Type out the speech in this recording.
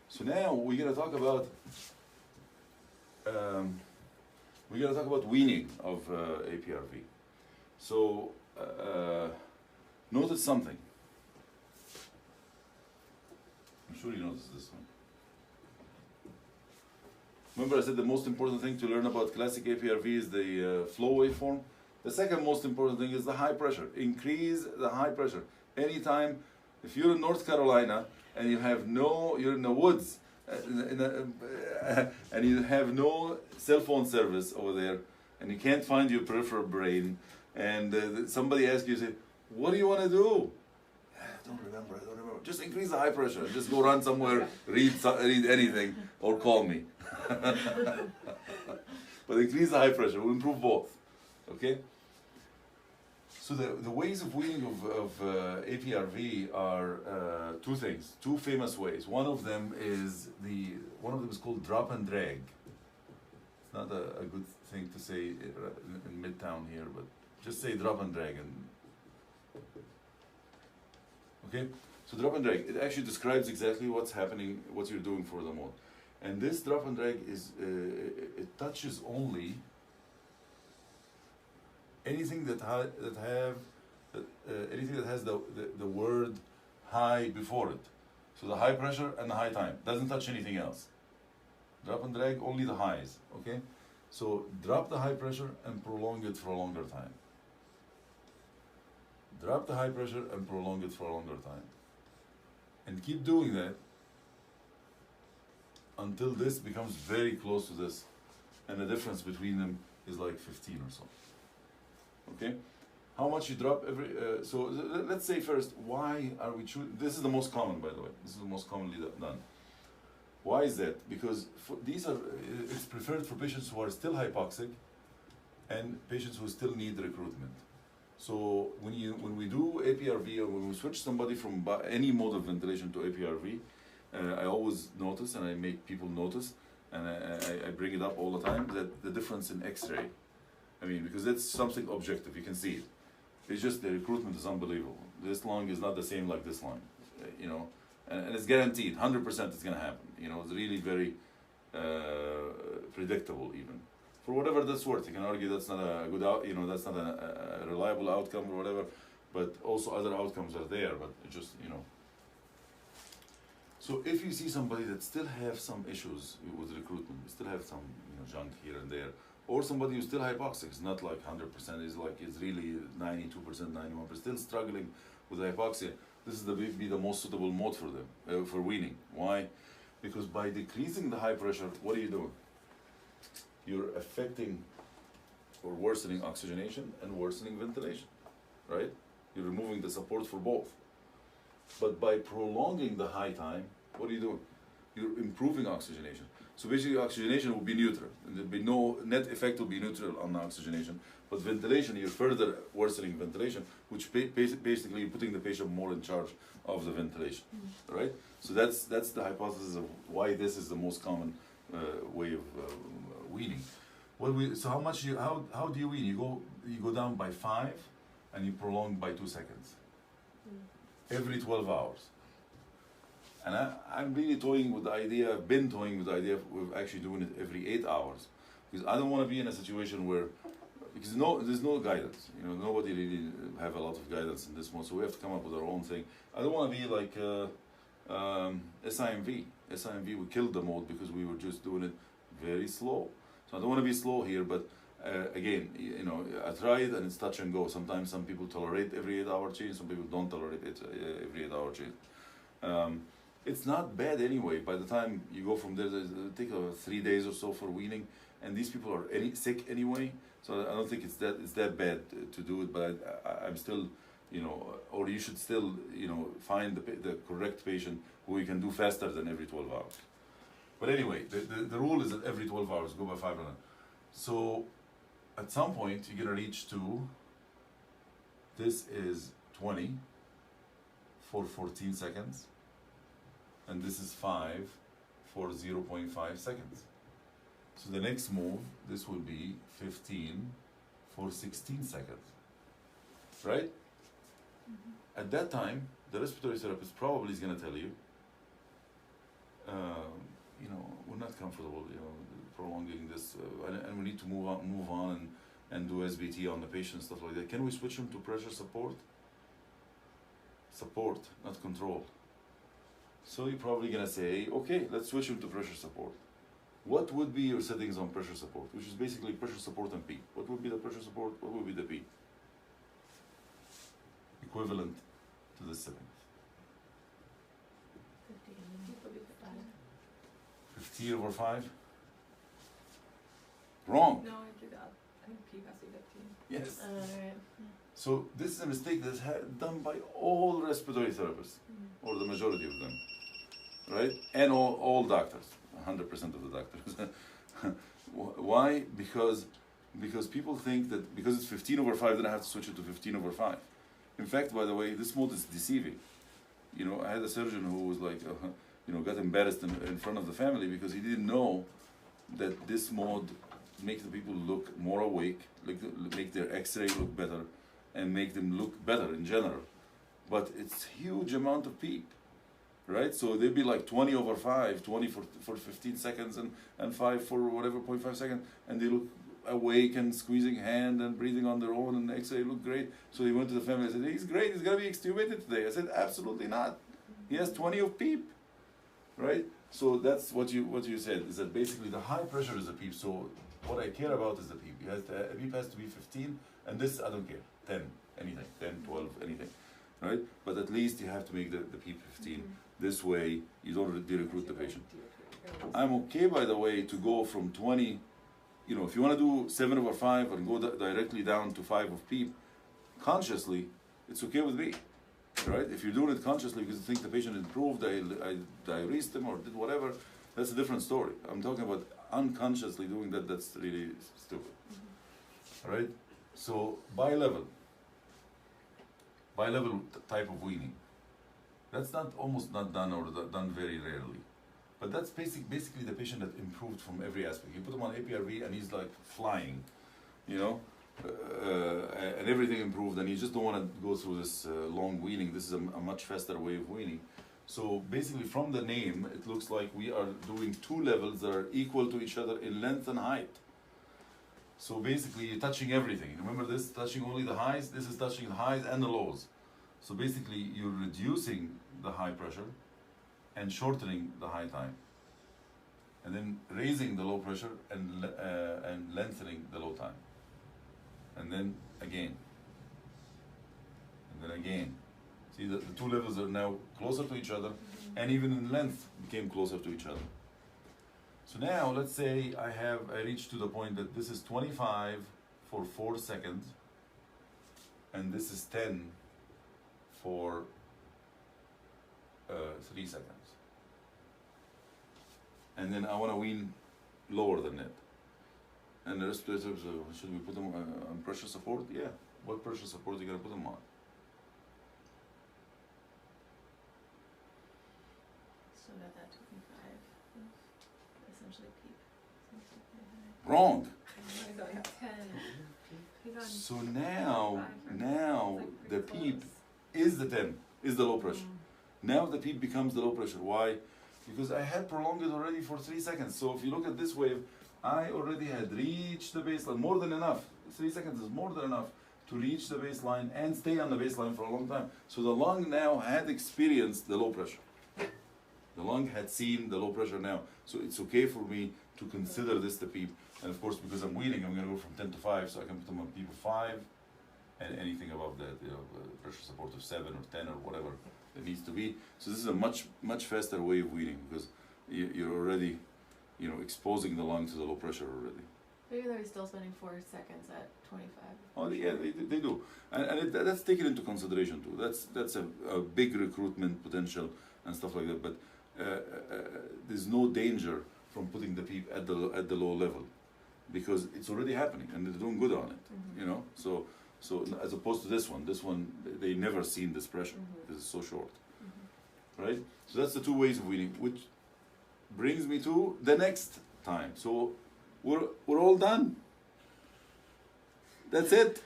So now we're gonna talk about weaning of APRV. So notice something. I'm sure you noticed this one. Remember I said the most important thing to learn about classic APRV is the flow waveform. The second most important thing is the high pressure. Increase the high pressure. Anytime, if you're in North Carolina and you have you're in the woods and you have no cell phone service over there and you can't find your peripheral brain and somebody asks you, say, what do you want to do? I don't remember. Just increase the high pressure. Just go run somewhere, read anything, or call me. But increase the high pressure. We'll improve both. Okay? So the ways of weaning of APRV are two things, two famous ways. One of them is called drop and drag. It's not a good thing to say in Midtown here, but just say drop and drag. Okay? So drop and drag, it actually describes exactly what's happening, what you're doing for the mode. And this drop and drag is, it touches only anything that has the word high before it. So the high pressure and the high time. Doesn't touch anything else. Drop and drag, only the highs, okay? So drop the high pressure and prolong it for a longer time. Drop the high pressure and prolong it for a longer time. And keep doing that until this becomes very close to this. And the difference between them is like 15 or so. Okay? How much you drop every... so let's say first, why are we choosing... This is the most common, by the way. This is the most commonly done. Why is that? Because it's preferred for patients who are still hypoxic and patients who still need recruitment. So when we do APRV or when we switch somebody from any mode of ventilation to APRV, I always notice, and I make people notice, and I bring it up all the time, that the difference in X-ray. I mean, because that's something objective, you can see it. It's just the recruitment is unbelievable. This lung is not the same like this lung, you know, and it's guaranteed, 100% it's going to happen. You know, it's really very predictable even. For whatever that's worth, you can argue that's not a good that's not a reliable outcome or whatever, but also other outcomes are there, but it just, you know. So if you see somebody that still have some issues with recruitment, still have some junk here and there, or somebody who's still hypoxic, it's not like 100%, it's really 92%, 91%, still struggling with hypoxia, this is be the most suitable mode for them, for weaning. Why? Because by decreasing the high pressure, what are you doing? You're affecting or worsening oxygenation and worsening ventilation, right? You're removing the support for both. But by prolonging the high time, what are you doing? You're improving oxygenation. So basically oxygenation will be neutral. And there'll be no net effect will be neutral on the oxygenation. But ventilation, you're further worsening ventilation, which basically you're putting the patient more in charge of the ventilation, right? So that's the hypothesis of why this is the most common way of weaning. So how do you wean? You go down by 5 and you prolong by 2 seconds. Every 12 hours. And I'm really toying with the idea, I've been toying with the idea of actually doing it every 8 hours. Because I don't want to be in a situation where, because there's no guidance. Nobody really have a lot of guidance in this mode, so we have to come up with our own thing. I don't want to be like SIMV. SIMV, we killed the mode because we were just doing it very slow. So I don't want to be slow here, but again, I try it and it's touch and go. Sometimes some people tolerate every 8-hour change, some people don't tolerate it every 8-hour change. It's not bad anyway. By the time you go from there, it'll take 3 days or so for weaning, and these people are sick anyway, so I don't think it's that bad to do it. But I'm still, or you should still, find the correct patient who you can do faster than every 12 hours. But anyway, the rule is that every 12 hours, go by 5 and 9. So at some point, you're going to reach to, this is 20 for 14 seconds, and this is 5 for 0.5 seconds. So the next move, this will be 15 for 16 seconds, right? At that time, the respiratory therapist probably is going to tell you, comfortable, prolonging this, and we need to move on and do SBT on the patient, stuff like that. Can we switch him to pressure support? Support, not control. So you're probably gonna say, okay, let's switch him to pressure support. What would be your settings on pressure support, which is basically pressure support and P? What would be the pressure support? What would be the P? Equivalent to the settings. 50 over 5? Wrong. No, I did that. I think P has to be 15. Yes. Right. So this is a mistake that's done by all respiratory therapists, or the majority of them, right? And all doctors, 100% of the doctors. Why? Because people think that because it's 15 over 5, then I have to switch it to 15 over 5. In fact, by the way, this mode is deceiving. I had a surgeon who was like, got embarrassed in front of the family because he didn't know that this mode makes the people look more awake, make their X-ray look better, and make them look better in general. But it's huge amount of PEEP, right? So they'd be like 20 over 5, 20 for 15 seconds, and 5 for whatever, 0.5 seconds, and they look awake and squeezing hand and breathing on their own, and the X-ray look great. So they went to the family and said, he's great, he's gonna be extubated today. I said, absolutely not. He has 20 of PEEP, right? So that's what you said, is that basically the high pressure is the PEEP. So what I care about is the PEEP. A PEEP has to be 15, and this I don't care, 10, anything, 10, 12, anything, right? But at least you have to make the PEEP 15. This way, you don't de-recruit the patient. I'm okay, by the way, to go from 20, if you want to do 7 over 5 and go directly down to 5 of PEEP, consciously, it's okay with me, right? If you're doing it consciously because you think the patient improved, I diuresed him or did whatever, that's a different story. I'm talking about unconsciously doing that, that's really stupid, all right? So, bi-level type of weaning. That's almost not done or done very rarely. But that's basically the patient that improved from every aspect. You put him on APRV and he's like flying, and everything improved, and you just don't want to go through this long weaning. This is a much faster way of weaning. So basically from the name, it looks like we are doing 2 levels that are equal to each other in length and height. So basically you're touching everything. Remember this, touching only the highs? This is touching the highs and the lows. So basically you're reducing the high pressure and shortening the high time, and then raising the low pressure and lengthening the low time, and then again, and then again. See, the 2 levels are now closer to each other, and even in length became closer to each other. So now let's say I reached to the point that this is 25 for 4 seconds, and this is 10 for 3 seconds. And then I want to wean lower than that. And the respirators, should we put them on pressure support? Yeah. What pressure support are you going to put them on? So that 25 essentially PEEP. Wrong. He's on 10. He's on So now Like the pretty PEEP close. is the 10, is the low pressure. Now the PEEP becomes the low pressure. Why? Because I had prolonged it already for 3 seconds. So if you look at this wave, I already had reached the baseline, more than enough. 3 seconds is more than enough to reach the baseline and stay on the baseline for a long time. So the lung now had experienced the low pressure. The lung had seen the low pressure now. So it's okay for me to consider this the PEEP. And of course, because I'm weaning, I'm going to go from 10 to 5, so I can put them on PEEP of 5, and anything above that, pressure support of 7 or 10 or whatever it needs to be. So this is a much faster way of weaning, because you're already, exposing the lung to the low pressure already. Even though he's still spending 4 seconds at 25. Oh yeah, they do, and that's taken into consideration too. That's a big recruitment potential and stuff like that. But there's no danger from putting the PEEP at the low level, because it's already happening and they're doing good on it. So as opposed to this one they never seen this pressure because it's so short, right? So that's the 2 ways of weaning, which brings me to the next time. So we're all done. That's it.